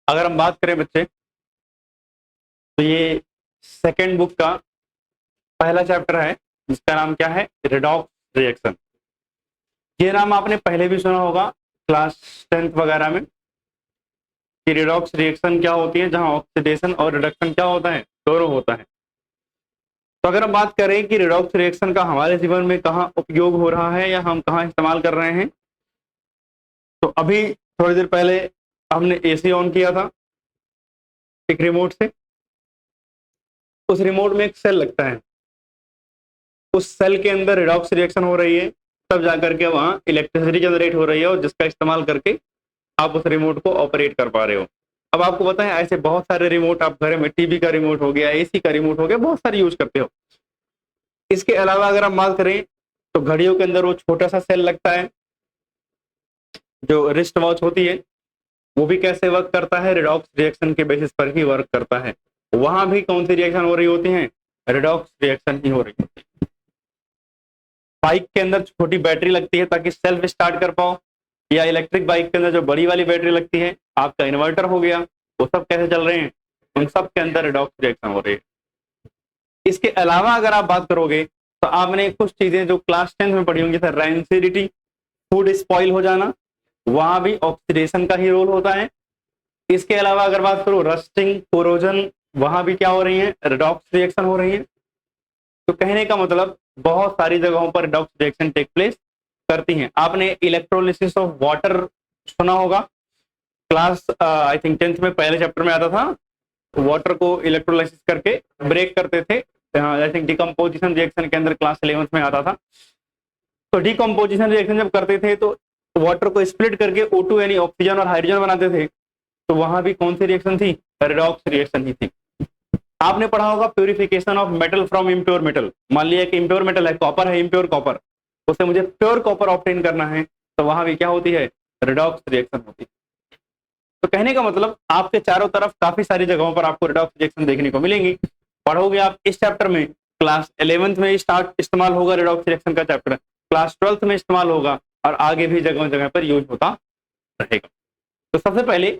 अगर हम बात करें बच्चे, तो ये सेकेंड बुक का पहला चैप्टर है जिसका नाम क्या है, रेडॉक्स रिएक्शन। ये नाम आपने पहले भी सुना होगा क्लास 10th वगैरह में, कि रेडॉक्स रिएक्शन क्या होती है, जहां ऑक्सीडेशन और रिडक्शन क्या होता है, दोनों होता है। तो अगर हम बात करें कि रेडॉक्स रिएक्शन का हमारे जीवन में कहाँ उपयोग हो रहा है या हम कहाँ इस्तेमाल कर रहे हैं, तो अभी थोड़ी देर पहले हमने एसी ऑन किया था एक रिमोट से। उस रिमोट में एक सेल लगता है, उस सेल के अंदर रिडॉक्स रिएक्शन हो रही है, तब जाकर के वहां इलेक्ट्रिसिटी जनरेट हो रही है और जिसका इस्तेमाल करके आप उस रिमोट को ऑपरेट कर पा रहे हो। अब आपको पता है ऐसे बहुत सारे रिमोट आप घर में, टीवी का रिमोट हो गया, एसी का रिमोट हो गया, बहुत सारे यूज करते हो। इसके अलावा अगर हम बात करें तो घड़ियों के अंदर वो छोटा सा सेल लगता है जो रिस्ट वॉच होती है, वो भी कैसे वर्क करता है, रिडॉक्स रिएक्शन के बेसिस पर ही वर्क करता है। वहां भी कौन सी रिएक्शन हो रही होती है, रिडॉक्स रिएक्शन ही हो रही होती है। बाइक के अंदर छोटी बैटरी लगती है ताकि सेल्फ स्टार्ट कर पाओ, या इलेक्ट्रिक बाइक के अंदर जो बड़ी वाली बैटरी लगती है, आपका इन्वर्टर हो गया, वो सब कैसे चल रहे हैं, उन सब के अंदर रिडॉक्स रिएक्शन हो रही है। इसके अलावा अगर आप बात करोगे तो आपने कुछ चीजें जो क्लास 10th में पढ़ी होंगी, सर रैंसिडिटी, फूड स्पॉइल हो जाना, वहां भी ऑक्सीडेशन का ही रोल होता है। इसके अलावा अगर बात करो रस्टिंग, कोरोजन, वहां भी क्या हो रही है, रिडॉक्स रिएक्शन हो रही है। तो कहने का मतलब बहुत सारी जगहों पर रिडॉक्स रिएक्शन टेक प्लेस करती हैं। आपने इलेक्ट्रोलिसिस ऑफ वाटर सुना होगा, क्लास आई थिंक 10th में पहले चैप्टर में आता था। वाटर को इलेक्ट्रोलाइसिस करके ब्रेक करते थे, आई थिंक डिकम्पोजिशन रिएक्शन के अंदर क्लास 11th में आता था। तो डिकम्पोजिशन रिएक्शन जब करते थे तो वाटर को स्प्लिट करके O2 यानी ऑक्सीजन और हाइड्रोजन बनाते थे। तो वहां भी कौन सी रिएक्शन थी, रिडॉक्स रिएक्शन ही थी। आपने पढ़ा होगा purification of metal from impure metal. मान लिया कि इम्प्योर मेटल है, कॉपर है, इम्प्योर कॉपर, उससे मुझे प्योर कॉपर ऑब्टेन करना है, तो वहां भी क्या होती है, रिडॉक्स रिएक्शन होती है। तो कहने का मतलब आपके चारों तरफ काफी सारी जगहों पर आपको रिडॉक्स रिएक्शन देखने को मिलेंगी। पढ़ोगे आप इस चैप्टर में, क्लास 11th में स्टार्ट इस्तेमाल होगा रिडॉक्स रिएक्शन का चैप्टर, क्लास 12th में इस्तेमाल होगा, और आगे भी जगह जगह पर यूज होता रहेगा। तो सबसे पहले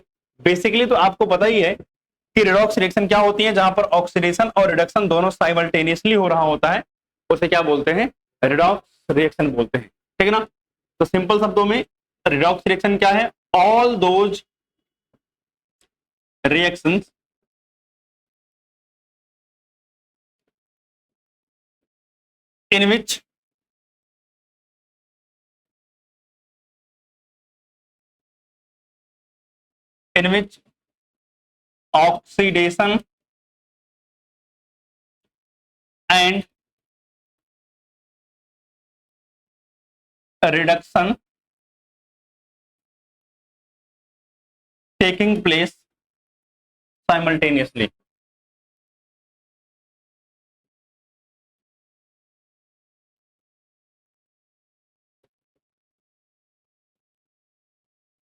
बेसिकली तो आपको पता ही है कि रिडॉक्स रिएक्शन क्या होती है, जहां पर ऑक्सीडेशन और रिडक्शन दोनों साइमल्टेनियसली हो रहा होता है, उसे क्या बोलते हैं, रिडॉक्स रिएक्शन बोलते हैं। ठीक है ना। तो सिंपल शब्दों में रिडॉक्स रिएक्शन क्या है, all those reactions in which oxidation and reduction taking place simultaneously।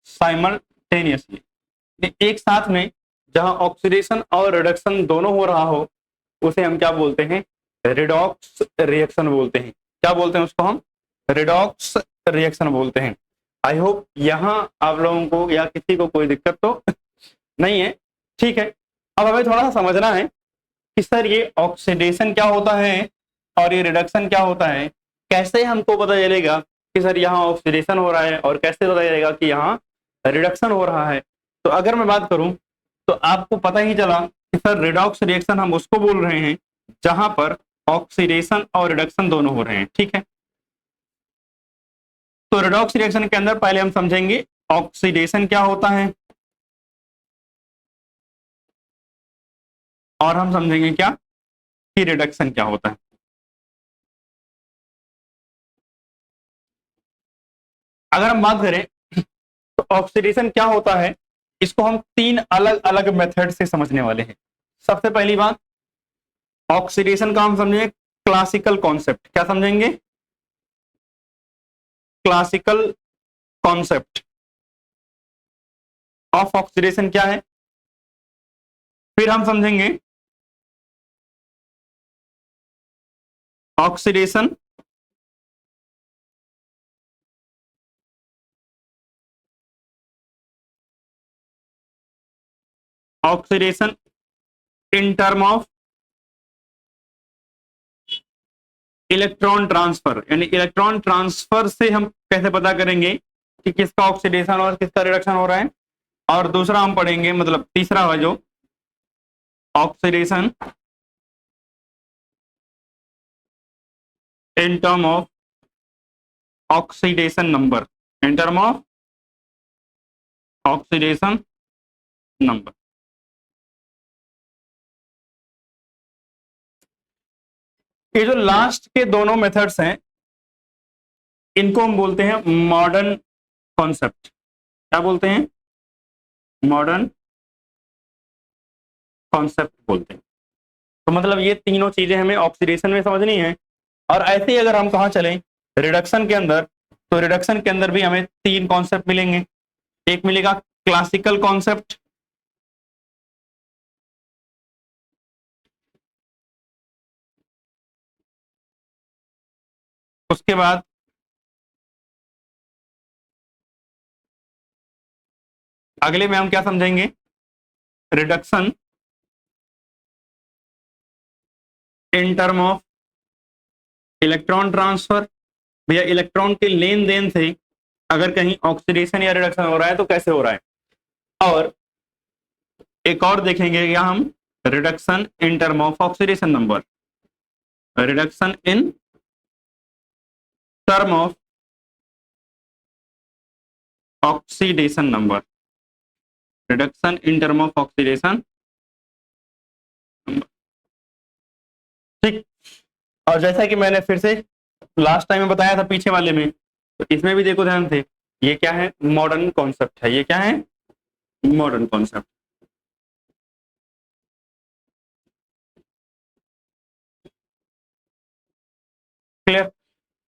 Simultaneously एक साथ में, जहां ऑक्सीडेशन और रिडक्शन दोनों हो रहा हो, उसे हम क्या बोलते हैं, रिडॉक्स रिएक्शन बोलते हैं। क्या बोलते हैं उसको हम, रिडॉक्स रिएक्शन बोलते हैं। आई होप यहां आप लोगों को या किसी को कोई दिक्कत तो नहीं है। ठीक है, अब हमें थोड़ा सा समझना है कि सर ये ऑक्सीडेशन क्या होता है और ये रिडक्शन क्या होता है। कैसे हमको पता चलेगा कि सर यहाँ ऑक्सीडेशन हो रहा है, और कैसे पता चलेगा कि यहाँ रिडक्शन हो रहा है। तो अगर मैं बात करूं तो आपको पता ही चला कि सर रिडॉक्स रिएक्शन हम उसको बोल रहे हैं जहां पर ऑक्सीडेशन और रिडक्शन दोनों हो रहे हैं। ठीक है, तो रिडॉक्स रिएक्शन के अंदर पहले हम समझेंगे ऑक्सीडेशन क्या होता है, और हम समझेंगे क्या कि रिडक्शन क्या होता है। अगर हम बात करें तो ऑक्सीडेशन क्या होता है, इसको हम तीन अलग अलग मेथड से समझने वाले हैं। सबसे पहली बात, ऑक्सीडेशन का हम समझेंगे क्लासिकल कॉन्सेप्ट। क्या समझेंगे, क्लासिकल कॉन्सेप्ट ऑफ ऑक्सीडेशन क्या है। फिर हम समझेंगे oxidation oxidation in term of electron transfer, यानी इलेक्ट्रॉन ट्रांसफर से हम कैसे पता करेंगे कि किसका ऑक्सीडेशन और किसका रिडक्शन हो रहा है। और दूसरा हम पढ़ेंगे, मतलब तीसरा है जो oxidation in term of oxidation number, in term of oxidation number. ये जो लास्ट के दोनों मेथड्स हैं इनको हम बोलते हैं मॉडर्न कॉन्सेप्ट। क्या बोलते हैं? मॉडर्न कॉन्सेप्ट बोलते हैं। तो मतलब ये तीनों चीजें हमें ऑक्सीडेशन में समझनी है। और ऐसे ही अगर हम कहाँ चलें रिडक्शन के अंदर, तो रिडक्शन के अंदर भी हमें तीन कॉन्सेप्ट मिलेंगे। एक मिलेगा क्लासिकल कॉन्सेप्ट, उसके बाद अगले में हम क्या समझेंगे, reduction in term of electron transfer. भैया इलेक्ट्रॉन के लेन देन से अगर कहीं ऑक्सीडेशन या रिडक्शन हो रहा है तो कैसे हो रहा है। और एक और देखेंगे क्या हम, reduction in term of oxidation number, reduction in term of oxidation number, reduction in term of oxidation number. ठीक। और जैसा कि मैंने फिर से लास्ट टाइम में बताया था पीछे वाले में, तो इसमें भी देखो ध्यान से, ये क्या है, मॉडर्न कॉन्सेप्ट है। ये क्या है, modern concept. Clear?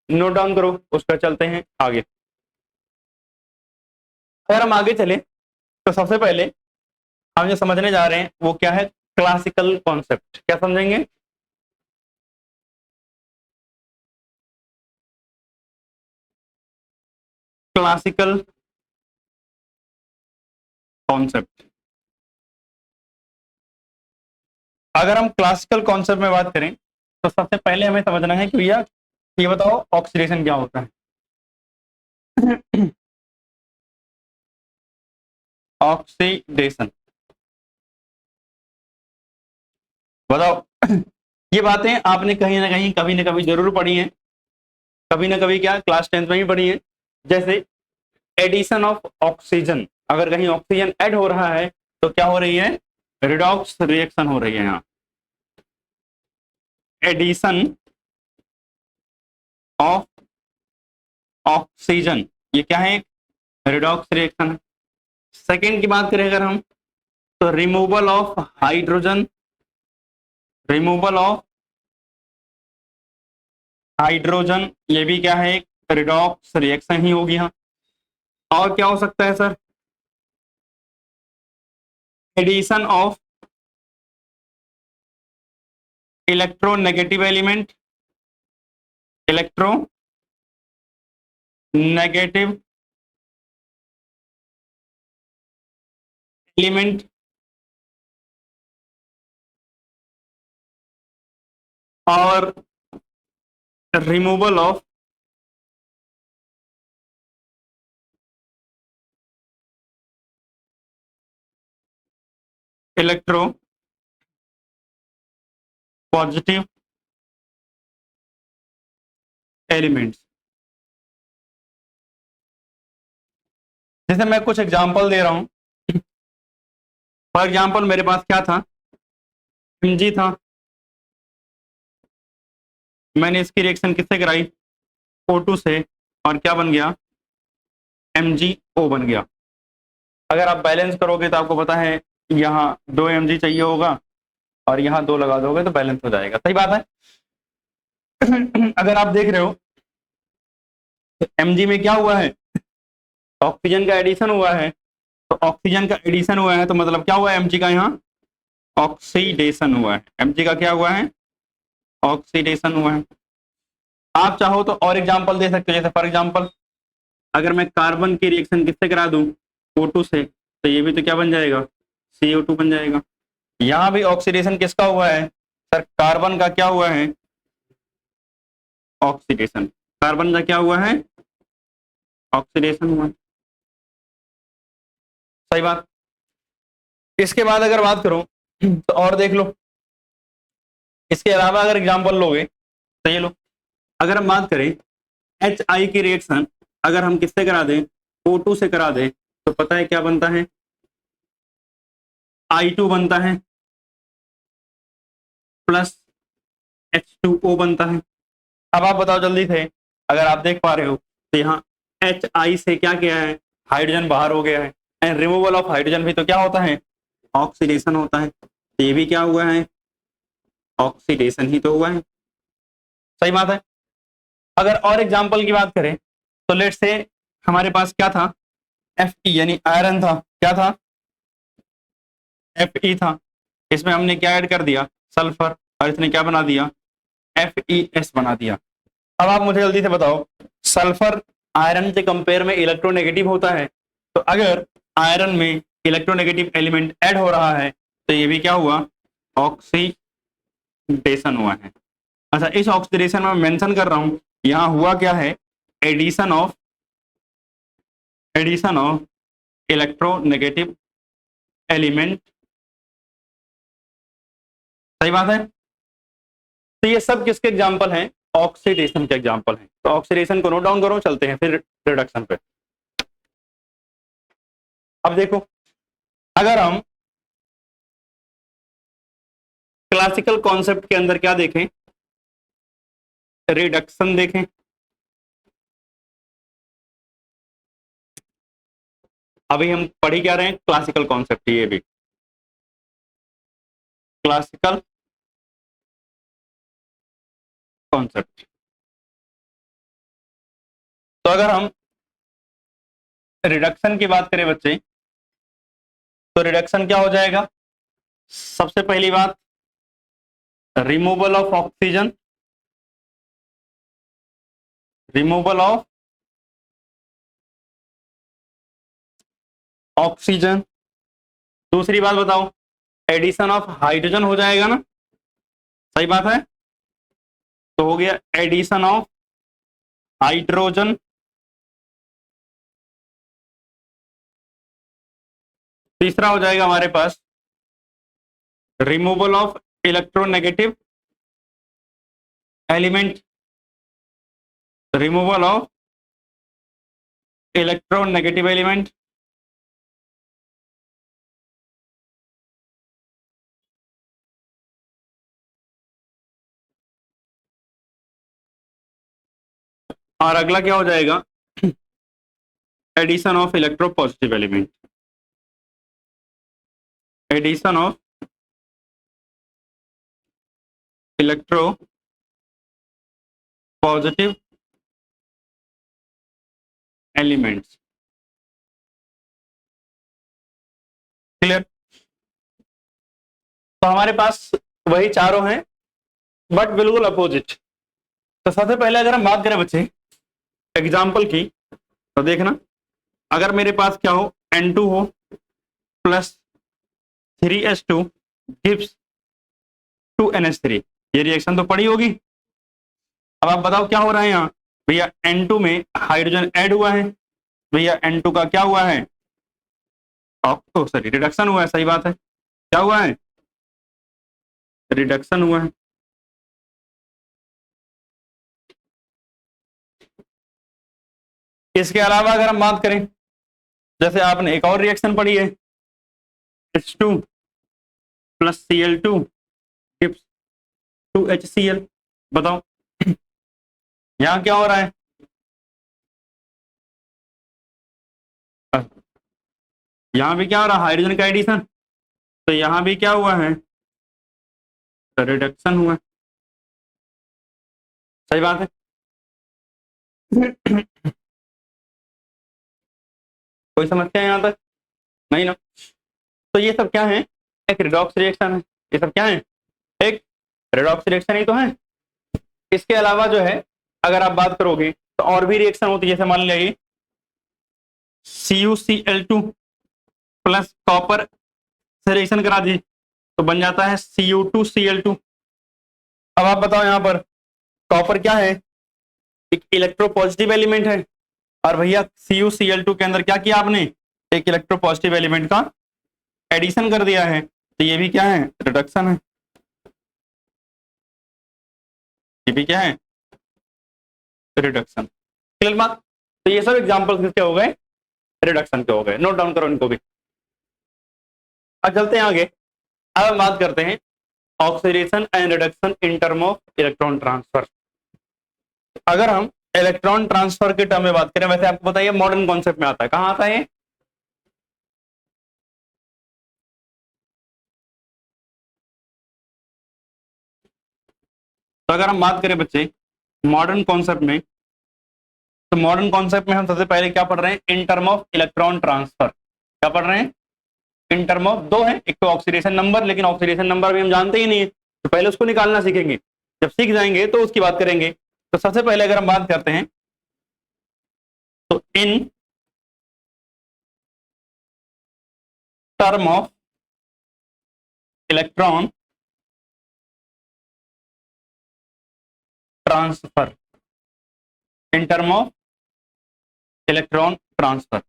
Note down करो, उसका चलते हैं आगे। अगर हम आगे चले तो सबसे पहले हम जो समझने जा रहे हैं वो क्या है, क्लासिकल कॉन्सेप्ट। क्या समझेंगे? Classical concept. अगर हम क्लासिकल कॉन्सेप्ट में बात करें तो सबसे पहले हमें समझना है कि भैया ये बताओ ऑक्सीडेशन क्या होता है। ऑक्सीडेशन बताओ। ये बातें आपने कहीं ना कहीं कभी ना कभी जरूर पढ़ी हैं, कभी ना कभी क्या क्लास 10th में ही पढ़ी है। जैसे एडिशन ऑफ ऑक्सीजन, अगर कहीं ऑक्सीजन ऐड हो रहा है तो क्या हो रही है, रिडॉक्स रिएक्शन हो रही है। यहाँ एडिशन ऑफ ऑक्सीजन, ये क्या है, रिडॉक्स रिएक्शन है। सेकेंड की बात करें अगर हम, तो removal of hydrogen, removal of hydrogen, ये भी क्या है, एक रिडॉक्स रिएक्शन ही होगी यहाँ। और क्या हो सकता है sir, addition of electronegative element, electronegative element, और removal of electropositive elements. जैसे मैं कुछ एग्जांपल दे रहा हूं। फॉर एग्जांपल मेरे पास क्या था, Mg था, मैंने इसकी रिएक्शन किससे कराई, O2 से, और क्या बन गया, MgO बन गया। अगर आप बैलेंस करोगे तो आपको पता है यहाँ 2 Mg चाहिए होगा और यहाँ 2 लगा दोगे तो बैलेंस हो जाएगा। सही बात है। अगर आप देख रहे हो तो Mg में क्या हुआ है, ऑक्सीजन का एडिशन हुआ है, तो ऑक्सीजन का एडिशन हुआ है तो मतलब क्या हुआ है, Mg का यहाँ ऑक्सीडेशन हुआ है। Mg का क्या हुआ है, ऑक्सीडेशन हुआ है। आप चाहो तो और एग्जांपल दे सकते हो, जैसे फॉर एग्जांपल अगर मैं कार्बन की रिएक्शन किससे करा दूं, O2 से, तो ये भी तो क्या बन जाएगा, CO2 बन जाएगा। यहाँ भी ऑक्सीडेशन किसका हुआ है सर, कार्बन का क्या हुआ है, ऑक्सीडेशन, कार्बन का क्या हुआ है, ऑक्सीडेशन हुआ। सही बात। इसके बाद अगर बात करूं तो और देख लो, इसके अलावा अगर एग्जांपल लोगे तो ये लो, अगर हम बात करें HI की रिएक्शन अगर हम किससे करा दें, O2 से करा दें, तो पता है क्या बनता है, I2 बनता है प्लस H2O बनता है। अब आप बताओ जल्दी से, अगर आप देख पा रहे हो तो यहाँ HI से क्या किया है, हाइड्रोजन बाहर हो गया है, एंड रिमूवल ऑफ हाइड्रोजन भी तो क्या होता है, ऑक्सीडेशन होता है। तो ये भी क्या हुआ है, ऑक्सीडेशन ही तो हुआ है। सही बात है। अगर और एग्जांपल की बात करें तो लेट से हमारे पास क्या था, Fe यानी आयरन था, क्या था, Fe था, इसमें हमने क्या ऐड कर दिया, सल्फर, और इसने क्या बना दिया, FeS बना दिया। अब आप मुझे जल्दी से बताओ, सल्फर आयरन से कंपेयर में इलेक्ट्रोनेगेटिव होता है, तो अगर आयरन में इलेक्ट्रोनेगेटिव एलिमेंट ऐड हो रहा है तो ये भी क्या हुआ, ऑक्सीडेशन हुआ है। अच्छा, इस ऑक्सीडेशन में मेंशन कर रहा हूं, यहां हुआ क्या है, एडिशन ऑफ इलेक्ट्रोनेगेटिव एलिमेंट। सही बात है। तो ये सब किसके एग्जांपल हैं, ऑक्सीडेशन के एग्जांपल हैं। तो ऑक्सीडेशन को नोट डाउन करो, चलते हैं फिर रिडक्शन पे। अब देखो, अगर हम क्लासिकल कॉन्सेप्ट के अंदर क्या देखें, रिडक्शन देखें, अभी हम पढ़ ही क्या रहे हैं, क्लासिकल कॉन्सेप्ट, ये भी क्लासिकल कॉन्सेप्ट। तो अगर हम रिडक्शन की बात करें बच्चे, तो रिडक्शन क्या हो जाएगा, सबसे पहली बात removal of oxygen, removal of oxygen. दूसरी बात बताओ, एडिशन ऑफ हाइड्रोजन हो जाएगा ना, सही बात है, तो हो गया एडिशन ऑफ हाइड्रोजन। तीसरा हो जाएगा हमारे पास removal of electronegative element, removal of electronegative element. और अगला क्या हो जाएगा, addition of electropositive element, addition of electropositive elements. Clear. तो हमारे पास वही चारों हैं, बट बिल्कुल अपोजिट। तो सबसे पहले अगर हम बात करें बच्चे एग्जाम्पल की, तो देखना, अगर मेरे पास क्या हो, N2 हो प्लस 3H2 गिव्स 2NH3, ये रिएक्शन तो पड़ी होगी। अब आप बताओ क्या हो रहा है यहाँ, भैया N2 में हाइड्रोजन ऐड हुआ है, भैया N2 का क्या हुआ है, सॉरी रिडक्शन हुआ है। सही बात है, क्या हुआ है, रिडक्शन हुआ है। इसके अलावा अगर हम बात करें, जैसे आपने एक और रिएक्शन पढ़ी है, H2 plus Cl2 gives 2HCl। बताओ यहां क्या हो रहा है, यहां भी क्या हो रहा है, हाइड्रोजन का एडिशन, तो यहां भी क्या हुआ है, रिडक्शन हुआ है। सही बात है। कोई समस्या है यहां तक, नहीं ना। तो ये सब क्या है, एक रिडॉक्स रिएक्शन है, ये सब क्या है, एक रिडॉक्स रिएक्शन ही तो है। इसके अलावा जो है अगर आप बात करोगे तो और भी रिएक्शन होती है, जैसे मान लीजिए CuCl2 प्लस कॉपर से रिएक्शन करा दी तो बन जाता है Cu2Cl2। अब आप बताओ यहाँ पर कॉपर क्या है, एक इलेक्ट्रोपॉजिटिव एलिमेंट है, और भैया CuCl2 के अंदर क्या किया आपने, एक इलेक्ट्रोपॉजिटिव एलिमेंट का एडिशन कर दिया है, तो ये भी क्या है, रिडक्शन है। ये भी क्या है, रिडक्शन। क्लियर बात। तो ये सब एग्जांपल्स किसके हो गए, रिडक्शन के हो गए, नोट डाउन करो इनको भी। अब चलते हैं आगे। अब हम बात करते हैं oxidation and reduction in term of electron transfer. अगर हम इलेक्ट्रॉन ट्रांसफर के टर्म में बात करें, वैसे आपको बताइए मॉडर्न कॉन्सेप्ट में आता है, कहां आता है, तो अगर हम बात करें बच्चे मॉडर्न कॉन्सेप्ट में, तो मॉडर्न कॉन्सेप्ट में हम सबसे पहले क्या पढ़ रहे हैं, in term of electron transfer. क्या पढ़ रहे हैं, इन टर्म ऑफ, दो है, एक तो ऑक्सीडेशन नंबर, लेकिन ऑक्सीडेशन नंबर भी हम जानते ही नहीं है, तो पहले उसको निकालना सीखेंगे, जब सीख जाएंगे तो उसकी बात करेंगे। तो सबसे पहले अगर हम बात करते हैं तो in term of electron transfer, in term of electron transfer.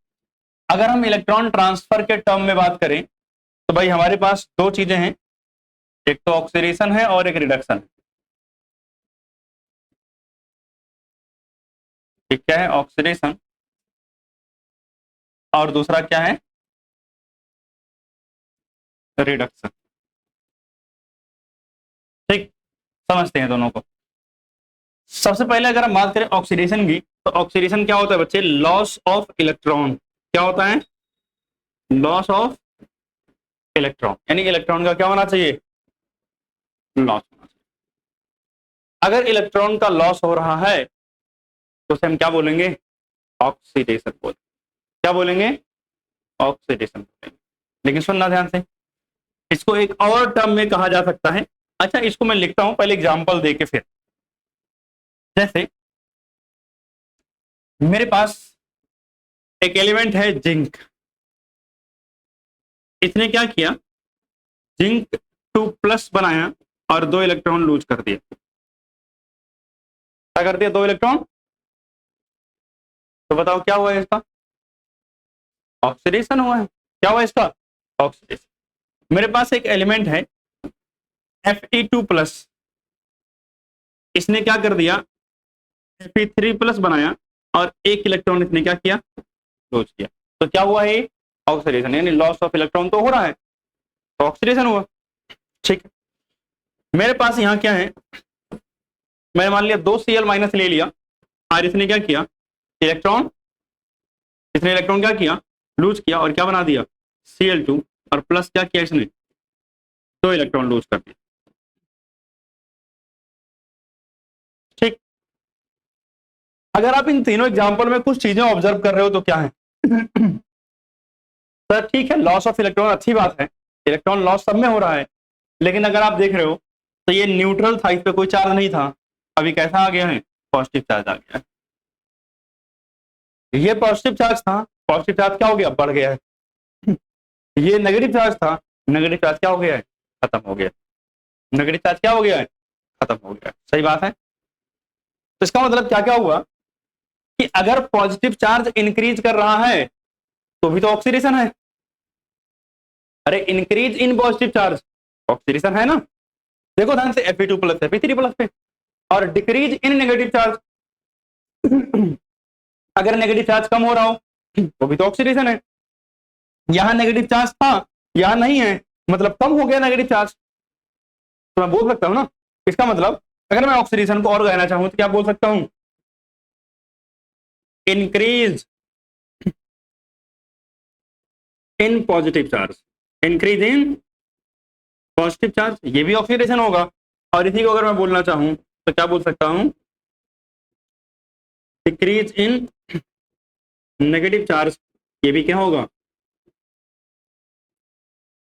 अगर हम इलेक्ट्रॉन ट्रांसफर के टर्म में बात करें तो भाई हमारे पास दो चीजें हैं, एक तो ऑक्सीडेशन है और एक रिडक्शन है। एक क्या है, ऑक्सीडेशन, और दूसरा क्या है, रिडक्शन। ठीक, समझते हैं दोनों को। सबसे पहले अगर हम बात करें ऑक्सीडेशन की, तो ऑक्सीडेशन क्या होता है बच्चे, लॉस ऑफ इलेक्ट्रॉन। क्या होता है, लॉस ऑफ इलेक्ट्रॉन, यानी इलेक्ट्रॉन का क्या होना चाहिए, लॉस होना चाहिए। अगर इलेक्ट्रॉन का लॉस हो रहा है तो उसे हम क्या बोलेंगे, ऑक्सीडेशन बोलेंगे। क्या बोलेंगे, ऑक्सीडेशन बोलेंगे। लेकिन सुनना ध्यान से, इसको एक और टर्म में कहा जा सकता है। अच्छा, इसको मैं लिखता हूं पहले एग्जांपल देके फिर। जैसे मेरे पास एक एलिमेंट है जिंक, इसने क्या किया, जिंक 2+ बनाया और 2 इलेक्ट्रॉन लूज कर दिया। क्या कर दिया, 2 इलेक्ट्रॉन, तो बताओ क्या हुआ इसका, ऑक्सीडेशन हुआ है। क्या हुआ इसका, ऑक्सीडेशन। मेरे पास एक एलिमेंट है Fe2+, इसने क्या कर दिया, Fe3+ बनाया और 1 इलेक्ट्रॉन इसने क्या किया, लूज किया। तो क्या हुआ है, ऑक्सीडेशन, यानी लॉस ऑफ इलेक्ट्रॉन तो हो रहा है, तो ऑक्सीडेशन हुआ। ठीक, मेरे पास यहाँ क्या है, मैंने मान लिया 2Cl- ले लिया और इसने क्या किया, इलेक्ट्रॉन, इसने इलेक्ट्रॉन क्या किया, लूज किया और क्या बना दिया, Cl2, और प्लस क्या किया इसने, 2 इलेक्ट्रॉन लूज कर दिया। ठीक, अगर आप इन तीनों एग्जांपल में कुछ चीजें ऑब्जर्व कर रहे हो तो क्या है सर, ठीक है, लॉस ऑफ इलेक्ट्रॉन अच्छी बात है, इलेक्ट्रॉन लॉस सब में हो रहा है, लेकिन अगर आप देख रहे हो तो ये न्यूट्रल था, इस पे कोई चार्ज नहीं था, अभी कैसा आ गया है, पॉजिटिव चार्ज आ गया है। ये पॉजिटिव चार्ज था, पॉजिटिव चार्ज क्या हो गया, बढ़ गया है। ये नेगेटिव चार्ज था, नेगेटिव चार्ज क्या हो गया है, खत्म हो गया। नेगेटिव चार्ज क्या हो गया है, खत्म हो गया। सही बात है। तो इसका मतलब क्या क्या हुआ कि अगर पॉजिटिव चार्ज इंक्रीज कर रहा है तो भी तो ऑक्सीडेशन है। अरे increase in positive charge oxidation है ना, देखो ध्यान से, Fe2+ Fe3+ पे, और डिक्रीज इन नेगेटिव चार्ज अगर नेगेटिव चार्ज कम हो रहा हो तो भी तो ऑक्सीडेशन है। यहां नेगेटिव चार्ज था, यहां नहीं है, मतलब कम हो गया नेगेटिव चार्ज, तो मैं बोल सकता हूं ना, इसका मतलब अगर मैं ऑक्सीडेशन को और कहना चाहूं तो क्या बोल सकता हूं, increase in positive charge, increase in positive charge, ये भी ऑक्सीडेशन होगा। और इसी को अगर मैं बोलना चाहूं तो क्या बोल सकता हूं, डिक्रीज इन नेगेटिव चार्ज, ये भी क्या होगा,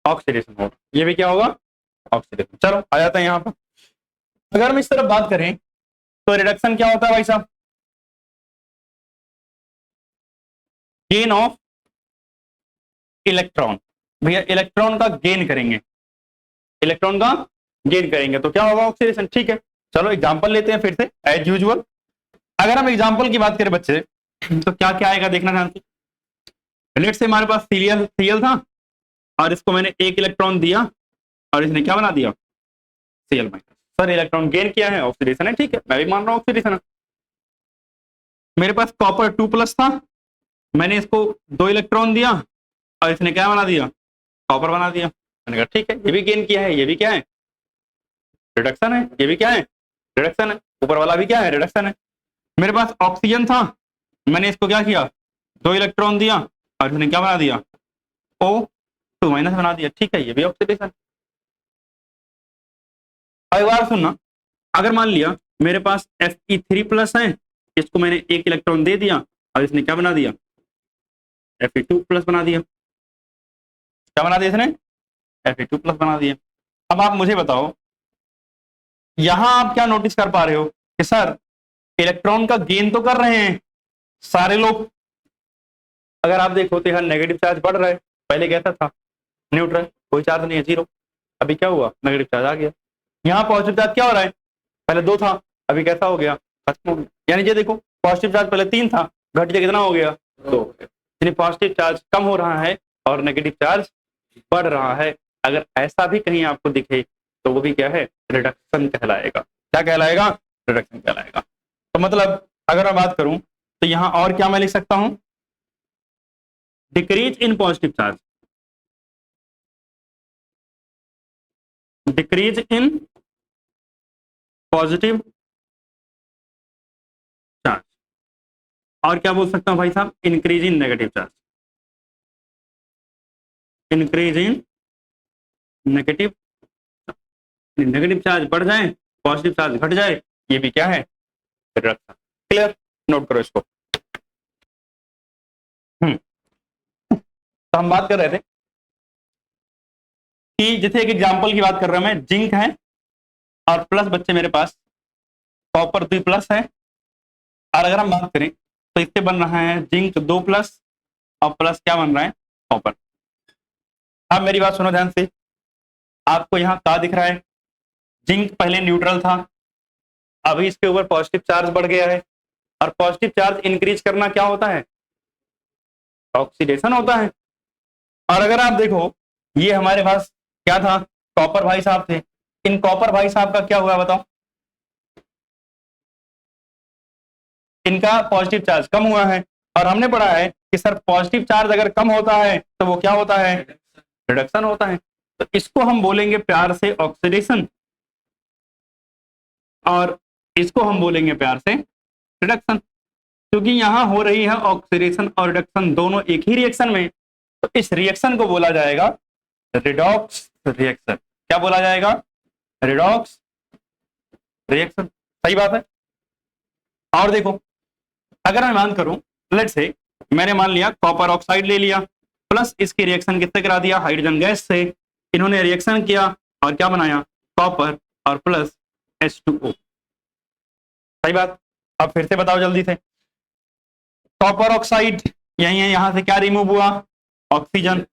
ऑक्सीडेशन होगा। ये भी क्या होगा, ऑक्सीडेशन। चलो आ जाता है यहां पर। अगर हम इस तरफ बात करें तो रिडक्शन क्या होता है भाई साहब, गेन ऑफ इलेक्ट्रॉन, भैया इलेक्ट्रॉन का गेन करेंगे, इलेक्ट्रॉन का गेन करेंगे तो क्या होगा ऑक्सीडेशन। ठीक है, चलो एग्जांपल लेते हैं फिर से एज यूजुअल। अगर हम एग्जांपल की बात करें बच्चे तो क्या क्या आएगा देखना ध्यान से। लेट से हमारे पास सीरियल सीएल था और इसको मैंने एक इलेक्ट्रॉन दिया और इसने क्या बना दिया CL minus. Sir electron gain किया है, ऑक्सीडेशन है। ठीक है, मैं भी मान रहा हूँ ऑक्सीडेशन है। मेरे पास कॉपर 2+ था, मैंने इसको 2 इलेक्ट्रॉन दिया और इसने क्या बना दिया कॉपर बना दिया। मैंने कहा ठीक है, ये भी गेन किया है, ये भी क्या है रिडक्शन है, ये भी क्या है रिडक्शन है, ऊपर वाला भी क्या है रिडक्शन है। मेरे पास ऑक्सीजन था, मैंने इसको क्या किया 2 इलेक्ट्रॉन दिया और इसने क्या बना दिया O2- बना दिया। ठीक है, ये भी ऑक्सीडेशन। अब एक बार सुनना, अगर मान लिया मेरे पास Fe3+ है, इसको मैंने एक इलेक्ट्रॉन दे दिया और इसने क्या बना दिया Fe2+ बना दिया। क्या बना दिया इसने Fe2+ बना दिया। अब आप मुझे बताओ यहां आप क्या नोटिस कर पा रहे हो कि सर इलेक्ट्रॉन का गेन तो कर रहे हैं सारे लोग। अगर आप देखो तो यहाँ नेगेटिव चार्ज बढ़ रहा है, पहले कैसा था न्यूट्रल, कोई चार्ज नहीं है, जीरो। अभी क्या हुआ नेगेटिव चार्ज आ गया। यहाँ पॉजिटिव चार्ज क्या हो रहा है, पहले 2 था, अभी कैसा हो गया खत्म हो गया। यानी ये देखो पॉजिटिव चार्ज पहले 3 था, घट के कितना हो गया 2 हो गया। यानी पॉजिटिव चार्ज कम हो रहा है और नेगेटिव चार्ज बढ़ रहा है। अगर ऐसा भी कहीं आपको दिखे तो वो भी क्या है रिडक्शन कहलाएगा। क्या कहलाएगा रिडक्शन कहलाएगा। तो मतलब अगर मैं बात करूं तो यहां और क्या मैं लिख सकता हूं decrease in positive charge, decrease in positive charge. और क्या बोल सकता हूं भाई साहब increase in negative charge, increase in negative, negative charge बढ़ जाए पॉजिटिव चार्ज घट जाए, ये भी क्या है रिडक्शन। क्लियर, नोट करो इसको। तो हम बात कर रहे थे कि जैसे एक एग्जांपल की बात कर रहा हूं मैं, जिंक है और प्लस बच्चे मेरे पास कॉपर 2+ है। और अगर हम बात करें तो इससे बन रहा है जिंक 2+ और प्लस क्या बन रहा है कॉपर। अब मेरी बात सुनो ध्यान से, आपको यहाँ क्या दिख रहा है जिंक पहले न्यूट्रल था, अभी इसके ऊपर पॉजिटिव चार्ज बढ़ गया है। और पॉजिटिव चार्ज इंक्रीज करना क्या होता है ऑक्सीडेशन होता है। और अगर आप देखो ये हमारे पास क्या था कॉपर भाई साहब थे, इन कॉपर भाई साहब का क्या हुआ बताओ, इनका पॉजिटिव चार्ज कम हुआ है। और हमने पढ़ा है कि सर पॉजिटिव चार्ज अगर कम होता है तो वो क्या होता है रिडक्शन होता है। तो इसको हम बोलेंगे प्यार से ऑक्सीडेशन और इसको हम बोलेंगे प्यार से रिडक्शन, क्योंकि यहां हो रही है ऑक्सीडेशन और रिडक्शन दोनों एक ही रिएक्शन में। तो इस रिएक्शन को बोला जाएगा रिडॉक्स रिएक्शन। क्या बोला जाएगा रिडॉक्स रिएक्शन। सही बात है। और देखो अगर मैं मान करूं लेट से मैंने मान लिया कॉपर ऑक्साइड ले लिया प्लस इसकी रिएक्शन किससे करा दिया हाइड्रोजन गैस से, इन्होंने रिएक्शन किया और क्या बनाया कॉपर और प्लस H2O। सही बात। अब फिर से बताओ जल्दी से, कॉपर ऑक्साइड यही है, यहां से क्या रिमूव हुआ ऑक्सीजन,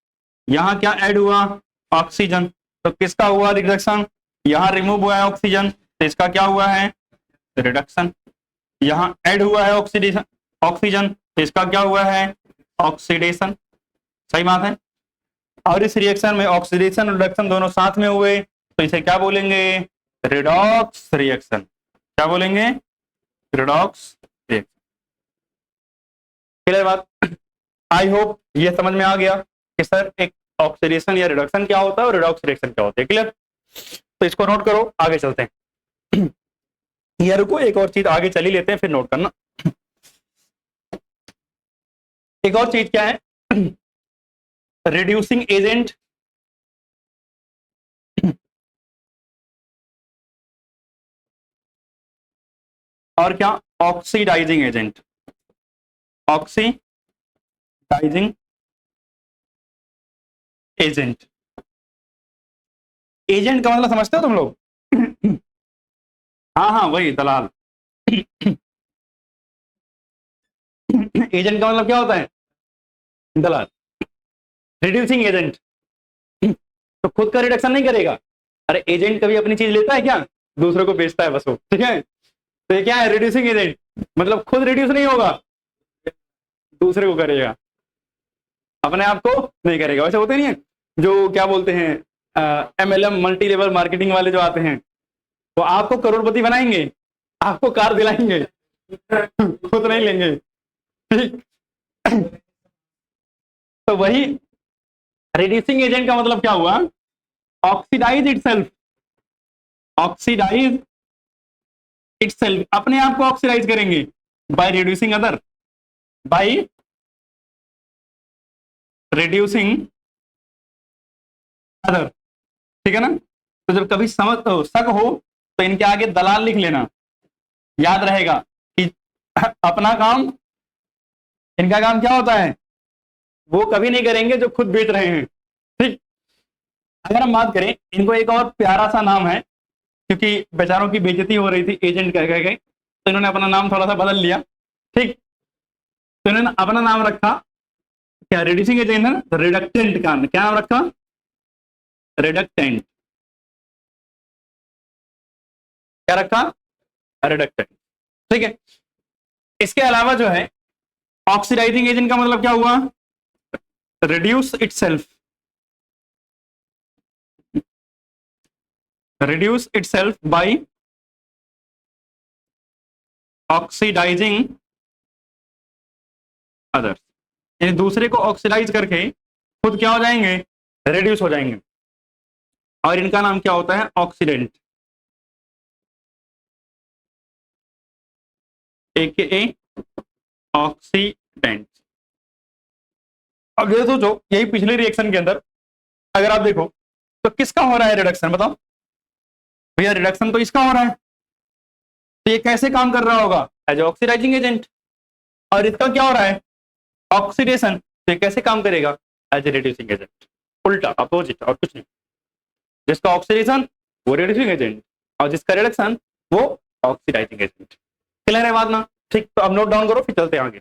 यहां क्या ऐड हुआ ऑक्सीजन, तो किसका हुआ रिडक्शन, यहां रिमूव हुआ है ऑक्सीजन तो इसका क्या हुआ है रिडक्शन, यहां ऐड हुआ है ऑक्सीडेशन ऑक्सीजन तो इसका क्या हुआ है ऑक्सीडेशन। सही बात है। और इस रिएक्शन में ऑक्सीडेशन और रिडक्शन दोनों साथ में हुए तो इसे क्या बोलेंगे रिडॉक्स रिएक्शन। क्या बोलेंगे रिडॉक्स रिएक्शन। क्लियर बात। आई होप ये समझ में आ गया कि सर एक ऑक्सीडेशन या रिडक्शन क्या होता है और रिडॉक्स रिएक्शन क्या होता है। क्लियर, तो इसको नोट करो आगे चलते हैं। ये रुको एक और चीज आगे चली लेते हैं फिर नोट करना। एक और चीज क्या है रिड्यूसिंग एजेंट और क्या oxidising agent, oxidising agent. Agent का मतलब समझते हो तुम लोग हाँ हाँ वही दलाल। एजेंट का मतलब क्या होता है दलाल। रिड्यूसिंग एजेंट तो खुद का रिडक्शन नहीं करेगा। अरे एजेंट कभी अपनी चीज लेता है क्या, दूसरे को बेचता है बस वो, ठीक है। तो ये क्या है, रिड्यूसिंग एजेंट, मतलब खुद रिड्यूस नहीं होगा, दूसरे को करेगा, अपने आप को नहीं करेगा। वैसे होते नहीं है जो क्या बोलते हैं MLM मल्टी लेवल मार्केटिंग वाले जो आते हैं, वो आपको करोड़पति बनाएंगे, आपको कार दिलाएंगे, खुद नहीं लेंगे, ठीक। तो वही रिड्यूसिंग एजेंट का मतलब क्या हुआ, ऑक्सीडाइज इटसेल्फ, ऑक्सीडाइज इटसेल्फ, अपने आप को ऑक्सीडाइज करेंगे by reducing other, by reducing other, ठीक है ना। तो जब कभी समझ शक हो तो इनके आगे दलाल लिख लेना, याद रहेगा कि अपना काम, इनका काम क्या होता है, वो कभी नहीं करेंगे जो खुद बेच रहे हैं, ठीक। अगर हम बात करें, इनको एक और प्यारा सा नाम है, क्योंकि बेचारों की बेइज्जती हो रही थी एजेंट कह कह के, तो इन्होंने अपना नाम थोड़ा सा बदल लिया, ठीक। तो इन्होंने अपना नाम रखा क्या, रिड्यूसिंग एजेंट है ना, तो रिडक्टेंट का क्या नाम रखा, रिडक्टेंट, क्या रखा, रिडक्टेंट, ठीक है। इसके अलावा जो है ऑक्सीडाइजिंग एजेंट का मतलब क्या हुआ, reduce itself, reduce itself by oxidizing others, यानी दूसरे को ऑक्सीडाइज करके खुद क्या हो जाएंगे, रिड्यूस हो जाएंगे, और इनका नाम क्या होता है, ऑक्सीडेंट, AKA ऑक्सीडेंट। अब ये सोचो, यही पिछले रिएक्शन के अंदर अगर आप देखो तो किसका हो रहा है रिडक्शन, बताओ भैया, रिडक्शन तो इसका हो रहा है, तो ये कैसे काम कर रहा होगा, एज ऑक्सीडाइजिंग एजेंट, और इसका क्या हो रहा है, ऑक्सीडेशन, तो ये कैसे काम करेगा, एज ए रिड्यूसिंग एजेंट, उल्टा अपोजिट और कुछ नहीं। जिसका ऑक्सीडेशन वो रिड्यूसिंग एजेंट, और जिसका रिडक्शन वो ऑक्सीडाइजिंग एजेंट। क्लियर है बात ना, ठीक। तो अब नोट डाउन करो, फिर चलते हैं आगे।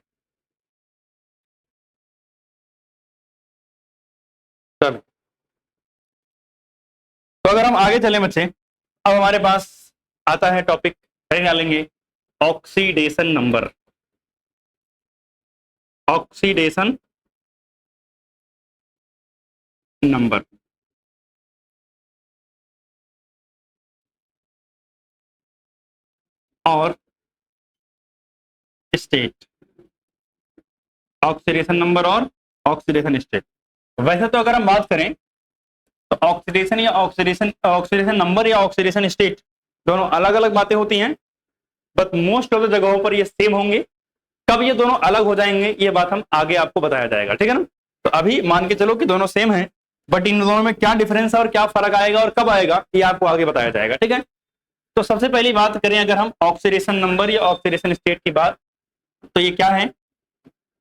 चलो, तो अगर हम आगे चले बच्चे, अब हमारे पास आता है टॉपिक, निकालेंगे ऑक्सीडेशन नंबर, ऑक्सीडेशन नंबर, और स्टेट, ऑक्सीडेशन नंबर और ऑक्सीडेशन स्टेट। वैसे तो अगर हम बात करें तो ऑक्सीडेशन या ऑक्सीडेशन नंबर या ऑक्सीडेशन स्टेट दोनों अलग अलग बातें होती हैं, बट मोस्ट ऑफ द जगहों पर ये सेम होंगे। कब ये दोनों अलग हो जाएंगे ये बात हम आगे आपको बताया जाएगा, ठीक है ना। तो अभी मान के चलो कि दोनों सेम हैं, बट इन दोनों में क्या डिफरेंस है और क्या फर्क आएगा और कब आएगा ये आपको आगे बताया जाएगा, ठीक है। तो सबसे पहली बात करें अगर हम ऑक्सीडेशन नंबर या ऑक्सीडेशन स्टेट की बात, तो ये क्या है,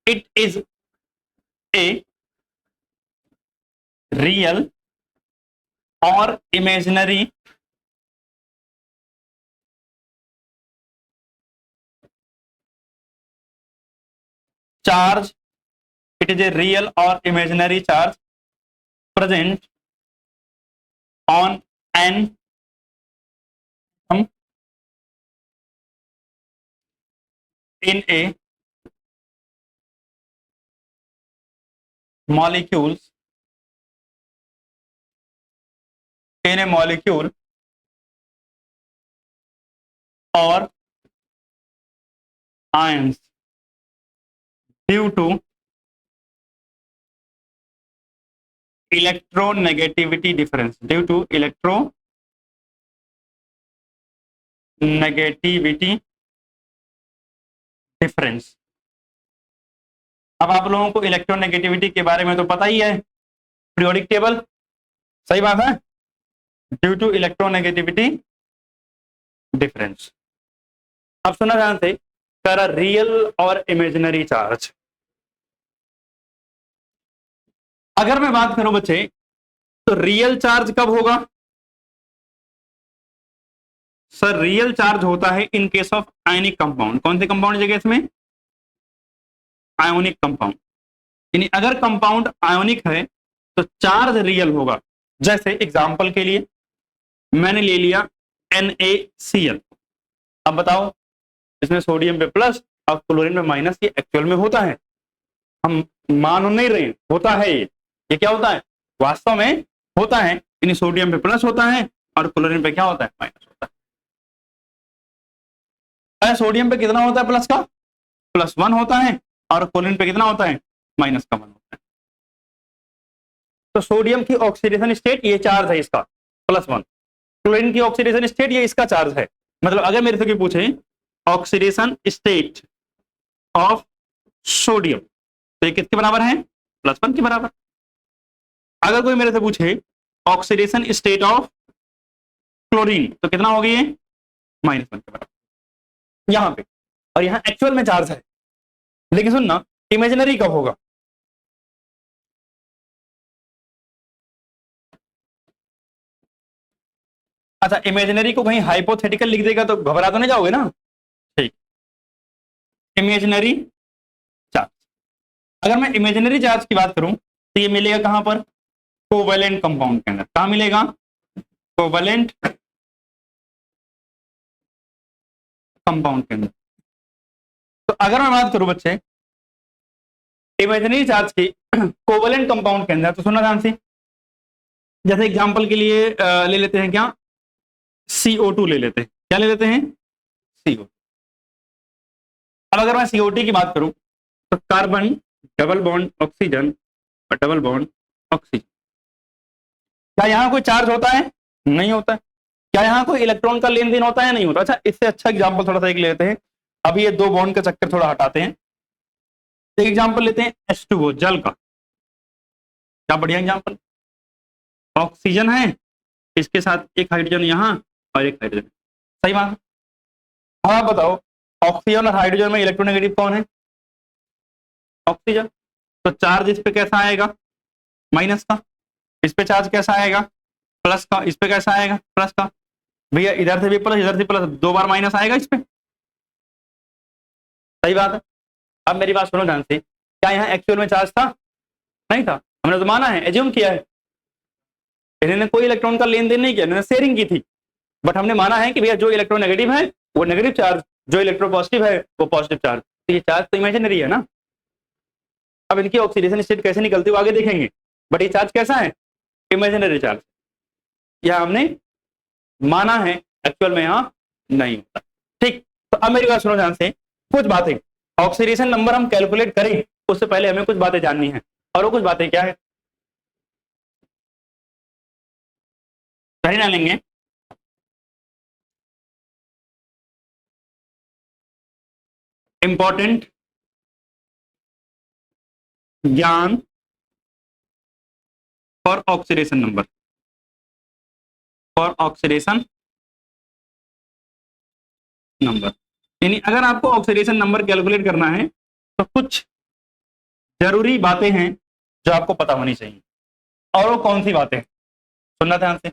इट इज ए रियल और imaginary charge, it is a real or imaginary charge present on an atom in a molecules, in a molecule or ions due to electronegativity difference, due to electronegativity difference। अब आप लोगों को electronegativity के बारे में तो पता ही है, पीरियोडिक टेबल, सही बात है, ड्यू टू इलेक्ट्रोनेगेटिविटी डिफरेंस। अब सुना ध्यान से, कर रियल और इमेजिनरी चार्ज। अगर मैं बात करूं बच्चे, तो रियल चार्ज कब होगा, सर रियल चार्ज होता है in case of ionic compound. कौन से कंपाउंड जगह इसमें, आयोनिक कंपाउंड, यानी अगर कंपाउंड आयोनिक है तो चार्ज रियल होगा, जैसे एग्जाम्पल के लिए मैंने ले लिया NaCl। अब बताओ, इसमें सोडियम पे प्लस और क्लोरीन पे माइनस, ये एक्चुअल में होता है, हम मान नहीं रहे, होता है ये क्या होता है, वास्तव में होता है। यानी सोडियम पे प्लस होता है और क्लोरीन पे क्या होता है, माइनस होता है। सोडियम पे कितना होता है प्लस का, +1 होता है, और क्लोरीन पे कितना होता है, -1 होता है। तो सोडियम की ऑक्सीडेशन स्टेट ये चार्ज है इसका +1, क्लोरीन की ऑक्सीडेशन स्टेट ये इसका चार्ज है। मतलब अगर मेरे से कोई पूछे ऑक्सीडेशन स्टेट ऑफ सोडियम, तो ये किसके बराबर है, +1 के बराबर। अगर कोई मेरे से पूछे ऑक्सीडेशन स्टेट ऑफ क्लोरीन, तो कितना होगी ये, -1 के बराबर यहां पे। और यहां एक्चुअल में चार्ज है, लेकिन सुनना इमेजिनरी कब होगा, अच्छा इमेजिनरी को कहीं हाइपोथेटिकल लिख देगा तो घबरा तो नहीं जाओगे ना, ठीक। इमेजिनरी चार्ज, अगर मैं इमेजिनरी चार्ज की बात करूं तो ये मिलेगा कहां पर, कोवेलेंट कंपाउंड के अंदर। कहां मिलेगा, कोवेलेंट कंपाउंड के अंदर। तो अगर मैं बात करूं बच्चे इमेजिनरी चार्ज की कोवेलेंट कंपाउंड के अंदर, तो सुनना ध्यान से, जैसे एग्जांपल के लिए ले लेते हैं क्या, CO2 ले लेते हैं, क्या ले लेते हैं, CO। अब अगर मैं CO2 की बात करूं तो कार्बन डबल बॉन्ड ऑक्सीजन और डबल बॉन्ड ऑक्सीजन, क्या यहां कोई चार्ज होता है, नहीं होता है। क्या यहां कोई इलेक्ट्रॉन का लेन देन होता है, नहीं होता। अच्छा इससे अच्छा एग्जांपल थोड़ा सा एक लेते हैं, अभी ये दो बॉन्ड का चक्कर थोड़ा हटाते हैं, एक एग्जांपल लेते हैं H2O जल का, क्या बढ़िया एग्जांपल, ऑक्सीजन है, इसके साथ एक हाइड्रोजन यहां और एक हाइड्रोजन, सही बात है। अब आप बताओ ऑक्सीजन और हाइड्रोजन में इलेक्ट्रोनेगेटिव कौन है, ऑक्सीजन। तो चार्ज इस पे कैसा आएगा, माइनस का, इस पे चार्ज कैसा आएगा, प्लस का, इस पे कैसा आएगा, प्लस का। भैया इधर से भी प्लस इधर से प्लस, दो बार माइनस आएगा इस पे, सही बात है। अब मेरी बात सुनो ध्यान से, क्या यहाँ एक्चुअल में चार्ज था, नहीं था, हमने तो माना है, एज्यूम किया है, इन्होंने कोई इलेक्ट्रॉन का लेन देन नहीं किया, इन्होंने शेयरिंग की थी, बट हमने माना है कि भैया जो इलेक्ट्रॉन नेगेटिव है वो नेगेटिव चार्ज, जो इलेक्ट्रो पॉजिटिव है वो पॉजिटिव चार्ज। तो ये चार्ज तो इमेजिनरी है ना। अब इनकी ऑक्सीडेशन स्टेट कैसे निकलती है वो आगे देखेंगे, बट ये चार्ज कैसा है, इमेजिनरी चार्ज। यह हमने माना है, एक्चुअल में यहाँ नहीं होता, ठीक। तो अब मेरी बात सुनो ध्यान से, कुछ बातें ऑक्सीडेशन नंबर हम कैलकुलेट करें उससे पहले हमें कुछ बातें जाननी है, और वो कुछ बातें क्या है, पहले ना लेंगे इंपॉर्टेंट ज्ञान for oxidation number, for oxidation number. यानी अगर आपको ऑक्सीडेशन नंबर कैलकुलेट करना है तो कुछ जरूरी बातें हैं जो आपको पता होनी चाहिए, और वो कौन सी बातें, सुनना ध्यान से,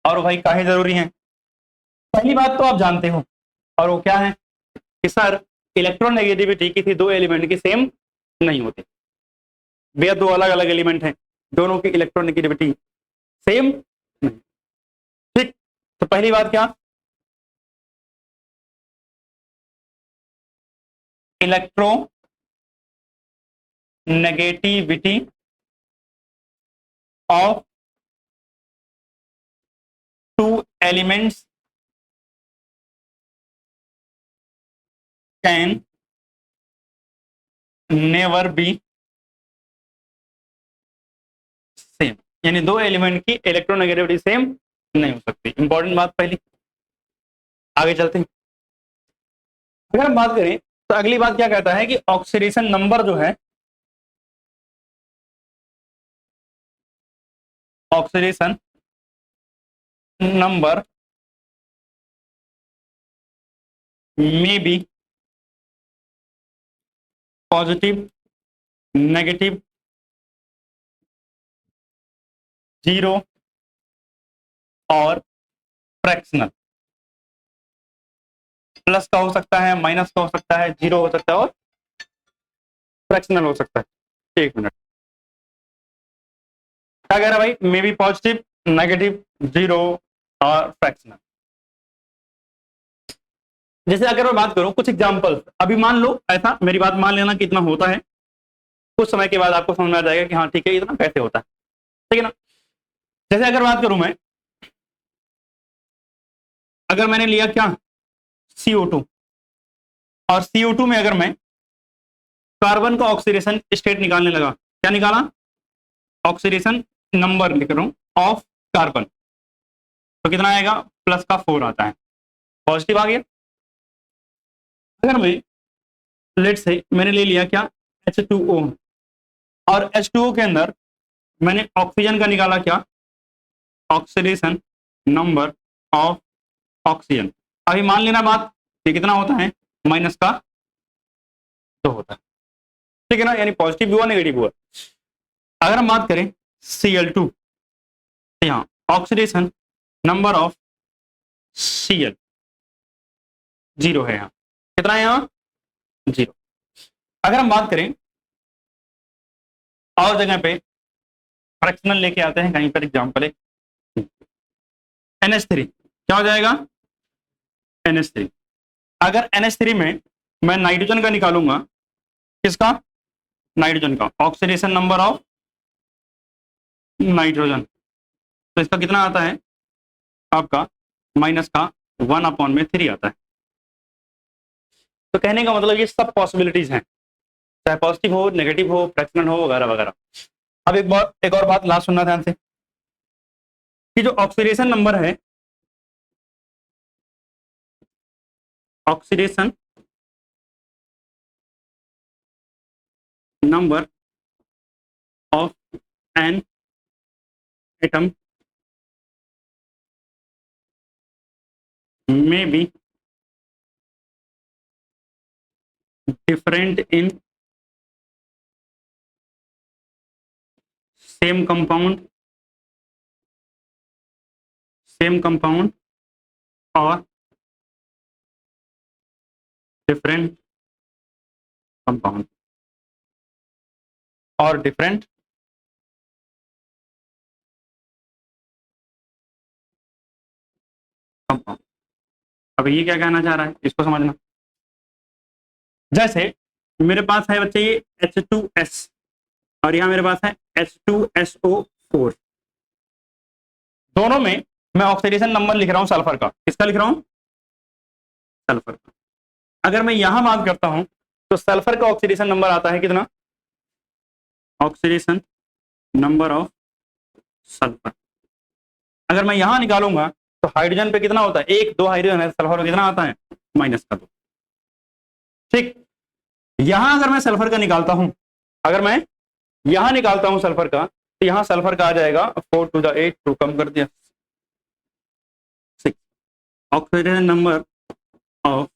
और भाई काहे जरूरी हैं। पहली बात तो आप जानते हो, और वो क्या है कि सर इलेक्ट्रोनेगेटिविटी किसी दो एलिमेंट की सेम नहीं होती, वे दो अलग अलग एलिमेंट हैं, दोनों की इलेक्ट्रोनेगेटिविटी सेम नहीं, ठीक। तो पहली बात क्या, electro negativity of two elements can never be same. यानी दो एलिमेंट की इलेक्ट्रोनेगेटिविटी सेम नहीं हो सकती, इंपॉर्टेंट बात पहली। आगे चलते हैं, अगर हम बात करें तो अगली बात क्या कहता है कि ऑक्सीडेशन नंबर जो है, ऑक्सीडेशन नंबर में बी पॉजिटिव, नेगेटिव, जीरो और फ्रैक्शनल। प्लस का हो सकता है, माइनस का हो सकता है, जीरो हो सकता है और फ्रैक्शनल हो सकता है। एक मिनट, क्या कह रहा है भाई, may be positive, negative, zero और फ्रैक्शनल। जैसे अगर मैं बात करूं कुछ एग्जांपल्स, अभी मान लो ऐसा, मेरी बात मान लेना कि इतना होता है, कुछ समय के बाद आपको समझ में आ जाएगा कि हाँ ठीक है इतना कैसे होता है, ठीक है ना। जैसे अगर बात करूं मैं, अगर मैंने लिया क्या, CO2, और CO2 में अगर मैं कार्बन का ऑक्सीडेशन स्टेट निकालने लगा, क्या निकाला, ऑक्सीडेशन नंबर लिख रहा हूं ऑफ कार्बन, तो कितना आएगा, प्लस का 4 आता है, पॉजिटिव आ गया। अगर मैं लेट से मैंने ले लिया क्या, H2O, और H2O के अंदर मैंने ऑक्सीजन का निकाला क्या, ऑक्सीडेशन नंबर ऑफ ऑक्सीजन, अभी मान लेना बात ये कितना होता है, -2 होता है, ठीक है ना, यानी पॉजिटिव भी हुआ नेगेटिव हुआ। अगर हम बात करें Cl2, यहाँ ऑक्सीडेशन नंबर ऑफ Cl 0 है, यहाँ कितना है, यहाँ 0। अगर हम बात करें और जगह पे फ्रैक्शनल लेके आते हैं कहीं पर एग्जाम्पल है, NH3 क्या हो जाएगा, NH3, अगर NH3 में मैं नाइट्रोजन का निकालूंगा, किसका, नाइट्रोजन का ऑक्सीडेशन नंबर ऑफ नाइट्रोजन, तो इसका कितना आता है आपका, -1/3 आता है। तो कहने का मतलब ये सब पॉसिबिलिटीज हैं, चाहे पॉजिटिव हो, नेगेटिव हो, फ्रैक्शनल हो, वगैरह वगैरह। अब एक और बात लास्ट सुनना ध्यान से, कि जो ऑक्सीडेशन नंबर है, oxidation number of an atom may be different in same compound or different compound और different compound। अब ये क्या कहना चाह रहा है, इसको समझना। जैसे मेरे पास है बच्चे ये H2S, और यहाँ मेरे पास है H2SO4, दोनों में मैं ऑक्सीडेशन नंबर लिख रहा हूं सल्फर का, किसका लिख रहा हूं, सल्फर का। अगर मैं यहां बात करता हूं तो सल्फर का ऑक्सीडेशन नंबर आता है कितना, ऑक्सीडेशन नंबर ऑफ सल्फर। अगर मैं यहां निकालूंगा तो हाइड्रोजन पे कितना होता है, 1-2 हाइड्रोजन है, सल्फर पे कितना आता है, -2। ठीक, यहां अगर मैं सल्फर का निकालता हूं, अगर मैं यहां निकालता हूं सल्फर का, तो यहां सल्फर का आ जाएगा 4 to the 8, 2 कम कर दिया 6, ऑक्सीडेशन नंबर ऑफ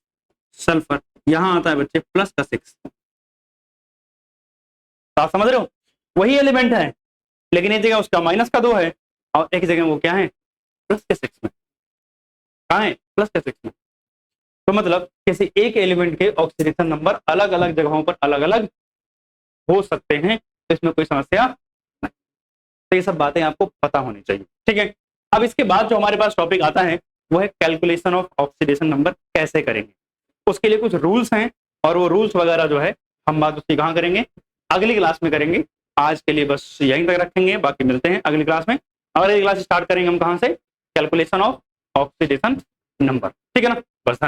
सल्फर यहां आता है बच्चे +6। आप समझ रहे हो, वही एलिमेंट है, लेकिन एक जगह उसका -2 है और एक जगह वो क्या है, +6 में। कहाँ है, +6 में। तो मतलब किसी एक एलिमेंट के ऑक्सीडेशन नंबर अलग अलग जगहों पर अलग अलग हो सकते हैं, तो इसमें कोई समस्या नहीं। तो ये सब बातें आपको पता होनी चाहिए, ठीक है। अब इसके बाद जो हमारे पास टॉपिक आता है वो है कैलकुलेशन ऑफ ऑक्सीडेशन नंबर कैसे करेंगे। उसके लिए कुछ रूल्स हैं, और वो रूल्स वगैरह जो है हम बात उसकी कहाँ करेंगे, अगली क्लास में करेंगे। आज के लिए बस यहीं तक रखेंगे, बाकी मिलते हैं अगली क्लास में। अगली क्लास स्टार्ट करेंगे हम कहाँ से, कैलकुलेशन ऑफ ऑक्सीडेशन नंबर, ठीक है ना।